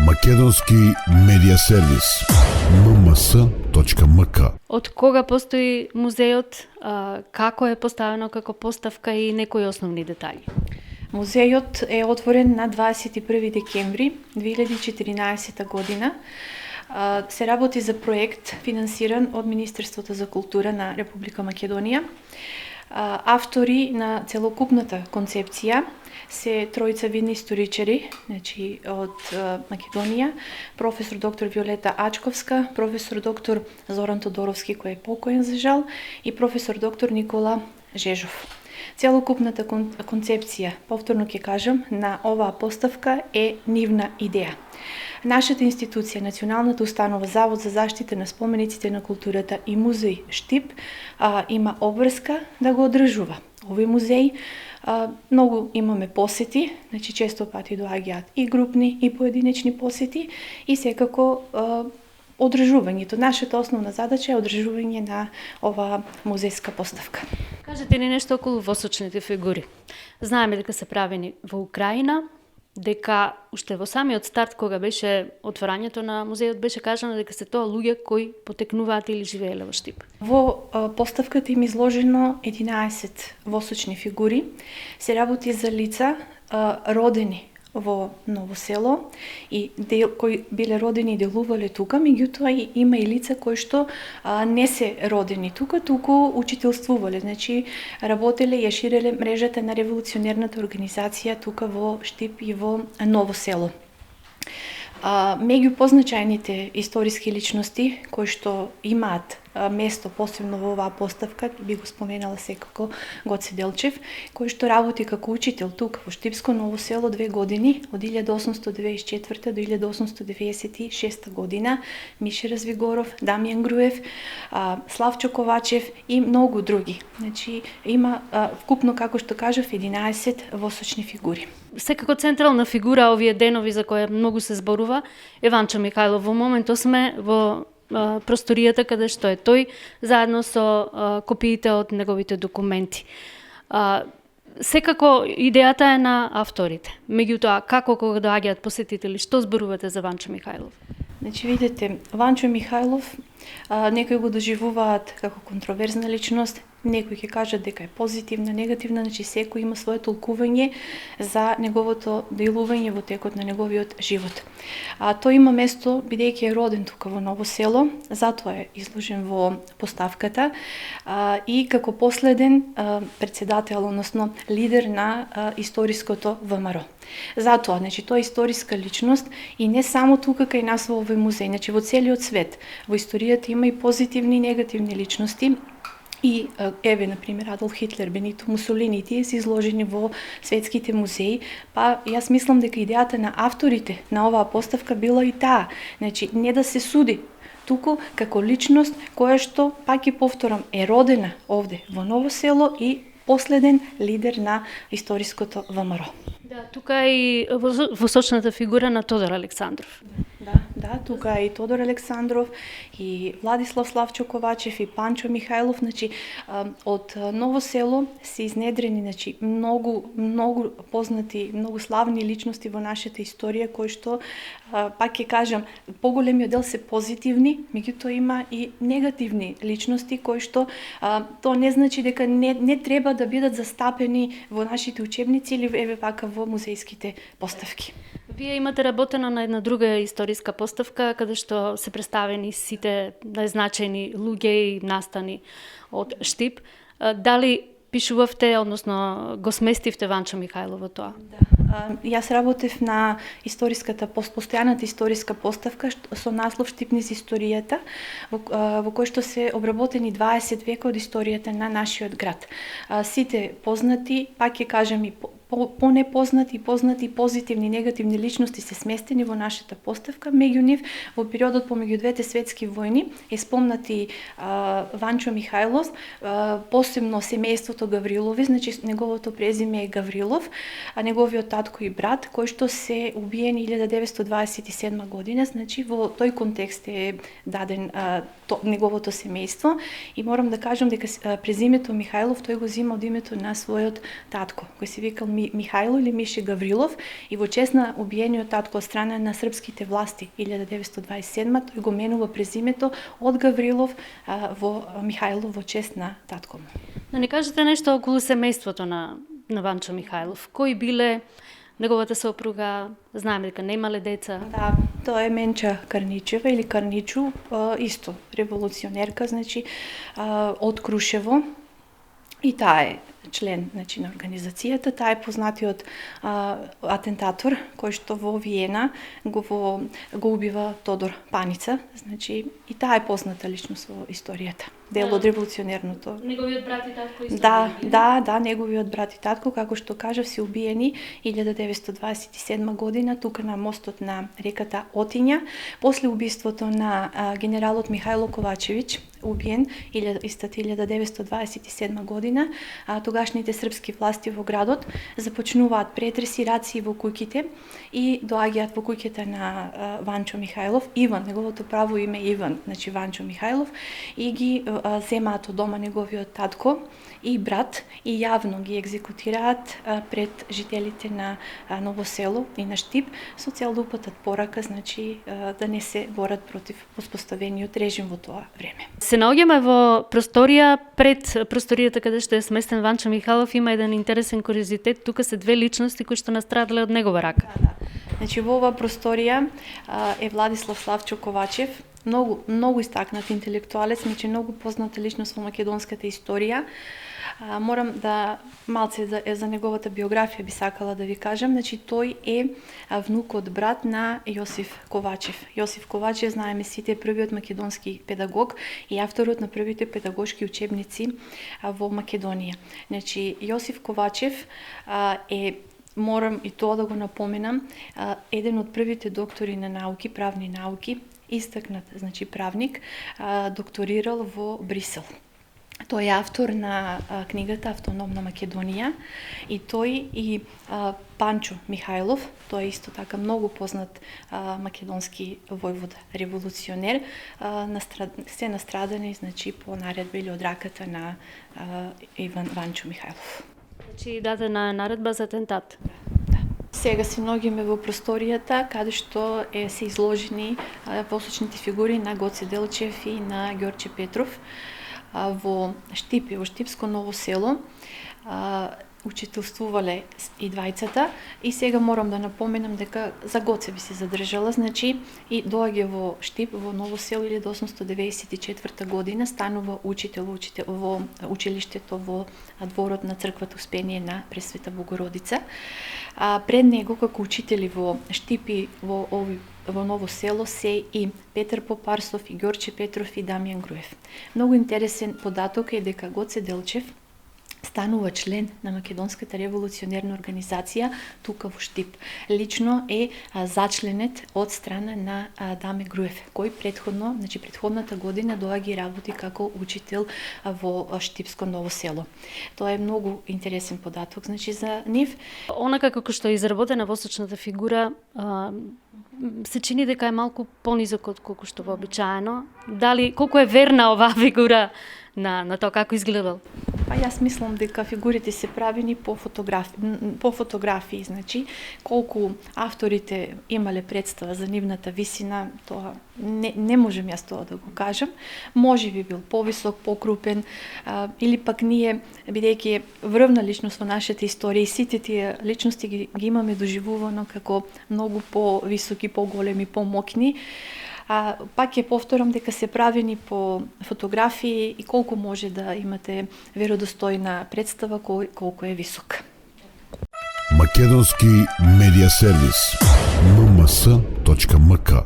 Македонски медиа сервис. mms.mk. Од кога постои музејот, како е поставено како поставка и некои основни детали? Музејот е отворен на 21 декември 2014 година. Се работи за проект финансиран од Министерството за култура на Република Македонија. Автори на целокупната концепција се тројца видни историчари, значи од Македонија, професор доктор Виолета Ачковска, професор доктор Зоран Тодоровски, кој е покоен за жал, и професор доктор Никола Жежов. Целокупната концепција, повторно ќе кажам, на оваа поставка е нивна идеја. Нашата институција, Националната установа Завод за заштита на спомениците на културата и музеј Штип, има обврска да го одржува овој музеј. Многу имаме посети, значи често пати доаѓаат и групни и поединечни посети и секако одржувањето. Нашата основна задача е одржување на оваа музејска поставка. Кажете ни нешто околу восочните фигури. Знаеме дека се правени во Украина, дека уште во самиот старт, кога беше отворањето на музејот, беше кажано дека се тоа луѓе кои потекнуваат или живееле во Штип. Во поставката им изложено 11 восочни фигури. Се работи за лица родени во Ново село и кои биле родени и делувале тука, меѓутоа има и лица кои што не се родени тука, туку учителствувале, значи работеле и ја ширеле мрежата на револуционерната организација тука во Штип и во Ново село. Меѓу позначајните историски личности кои што имаат место посебно во оваа поставка, би го споменала секако Гоце Делчев, кој што работи како учител тука во Штипско Ново село 2 години, од 1894 до 1896 година, Мише Развигоров, Дамјан Груев, Славчо Ковачев и многу други. Значи има вкупно, како што кажав, 11 восочни фигури. Секако централна фигура овие денови за која многу се зборува е Ванчо Михајлов. Во моментот сме во просторијата каде што е тој, заедно со копиите од неговите документи. Секако идејата е на авторите. Меѓутоа, како кога доаѓаат посетители, што зборувате за Ванчо Михајлов? Значи, видите, Ванчо Михајлов, некои го доживуваат како контроверзна личност, некои ќе кажат дека е позитивна, негативна, значи секој има свое толкување за неговото делување во текот на неговиот живот. Тој има место бидејќи е роден тука во Ново село, затоа е изложен во поставката и како последен председател, односно лидер на историското ВМРО. Затоа, значи, тој е историска личност и не само тука кај нас во овој музеј, значи во целиот свет. Во историјата има и позитивни и негативни личности. И еве, например, Адолф Хитлер, Бенито Мусолини, тие се изложени во светските музеи, па јас мислам дека идејата на авторите на оваа поставка била и таа, значи не да се суди, туку како личност која што, пак и повторам, е родена овде во Ново село и последен лидер на историското ВМРО. Да, тука е и восочната фигура на Тодор Александров. Да, тука е и Тодор Александров, и Владислав Славчо Ковачев, и Панчо Михајлов, значи од Ново село се изнедрени, значи многу познати, многу славни личности во нашата историја, кои што, пак ќе кажам, поголемиот дел се позитивни, меѓутоа има и негативни личности, кои што тоа не значи дека не треба да бидат застапени во нашите учебници или еве вака во музејските поставки. Вие имате работено на една друга историска поставка, каде што се представени сите најзначајни луѓе и настани од Штип. Дали пишувавте, односно го сместивте Ванчо Михајлов во тоа? Да. Јас работев на постојаната историска поставка со наслов Штип низ историјата, во кој што се обработени 20 века од историјата на нашиот град. Сите познати, пак ќе кажам и понепознати, познати, позитивни и негативни личности се сместени во нашата поставка. Меѓу нив, во периодот помеѓу двете светски војни, е спомнати Ванчо Михајлов, посебно семејството Гаврилови, значи неговото презиме е Гаврилов, а неговиот татко и брат, кои што се убиени 1927 година, значи во тој контекст е даден неговото семејство. И морам да кажам дека презимето Михајлов тој го зима од името на својот татко, кој се викал Михајло или Миши Гаврилов и во чест на убиениот татко од страна на српските власти 1927 тој го менува презимето од Гаврилов во Михајло во чест на татко му. Да ни кажете нешто околу семејството на Ванчо Михајлов. Кои биле неговата сопруга? Знаеме дека немале деца. Да, тоа е Менча Карничева или Карничу, исто револуционерка, значи од Крушево. И таа е член, значи, на организацијата. Таа е познатиот атентатор кој што во Виена го убива Тодор Паница, значи и таа е позната личност во историјата. Дел од револуционерното. Неговиот брат и татко исто. Да, неговиот брат и татко, како што кажав, се убиени 1927 година тука на мостот на реката Отиња, после убиството на генералот Михајло Ковачевиќ, убиен 1927 година, тогашните српски власти во градот започнуваат претреси, раци во куќите и доаѓаат во куќата на Ванчо Михајлов, Иван, неговото право име Иван, значи Ванчо Михајлов, и ги земаат од дома неговиот татко и брат и јавно ги екзекутираат пред жителите на Ново село и на Штип со цел да упатат порака, значи да не се борат против воспоставениот режим во тоа време. Се наоѓаме во просторија, пред просторијата каде што е сместен Ванчо Михајлов има еден интересен куриозитет, тука се две личности кои што настрадале од негова рака. Да. Значи во оваа просторија е Владислав Славчо Ковачев, многу истакнат интелектуалец, значи многу позната личност во македонската историја. Морам да малце за неговата биографија би сакала да ви кажам. Значи тој е внукот брат на Јосиф Ковачев. Јосиф Ковачев, знаеме сите, е првиот македонски педагог и авторот на првите педагошки учебници во Македонија. Значи Јосиф Ковачев е, морам и тоа да го напоменам, еден од првите доктори на науки, правни науки, истакнат, значи правник, докторирал во Брисел. Тој е автор на книгата Автономна Македонија и тој и Панчо Михајлов, тој е исто така многу познат македонски војвода, револуционер, се настрадани, значи, по наредба или од раката на Ванчо Михајлов. Значи дадена наредба за атентат. Сега се наоѓаме во просторијата каде што се изложени посочните фигури на Гоце Делчев и на Ѓорче Петров во Штип, во Штипско Ново село. Учителствувале и двајцата и сега морам да напоменам дека за Гоце би се задржала, значи и доаѓа во Штип, во Ново село 1894 година, станува учител во училиштето во дворот на црквата Успение на Пресвета Богородица. Пред него како учители во Штип и во Ново село се и Петар Попарсов, и Ѓорче Петров и Дамјан Груев. Многу интересен податок е дека Гоце Делчев станува член на Македонската револуционерна организација тука во Штип. Лично е зачленет од страна на Даме Груев, кој предходната година доаѓа и работи како учител во Штипско Ново село. Тоа е многу интересен податок, значи, за нив. Онака како што е изработена восочната фигура, се чини дека е малку понизок од колку што вообичаено. Дали колку е верна оваа фигура на тоа како изгледал? Па јас мислам дека фигурите се правени по фотографии, значи колку авторите имале представа за нивната висина, тоа не можем јас тоа да го кажам. Може би бил повисок, покрупен, или пак ние, бидејќи врвна личност во нашата историја и сите тие личности ги имаме доживувано како многу повисоки, поголеми, помокни. Пак ќе повторам дека се правени по фотографии и колку може да имате веродостојна представа колку е висок. Македонски медиа сервис. mms.mk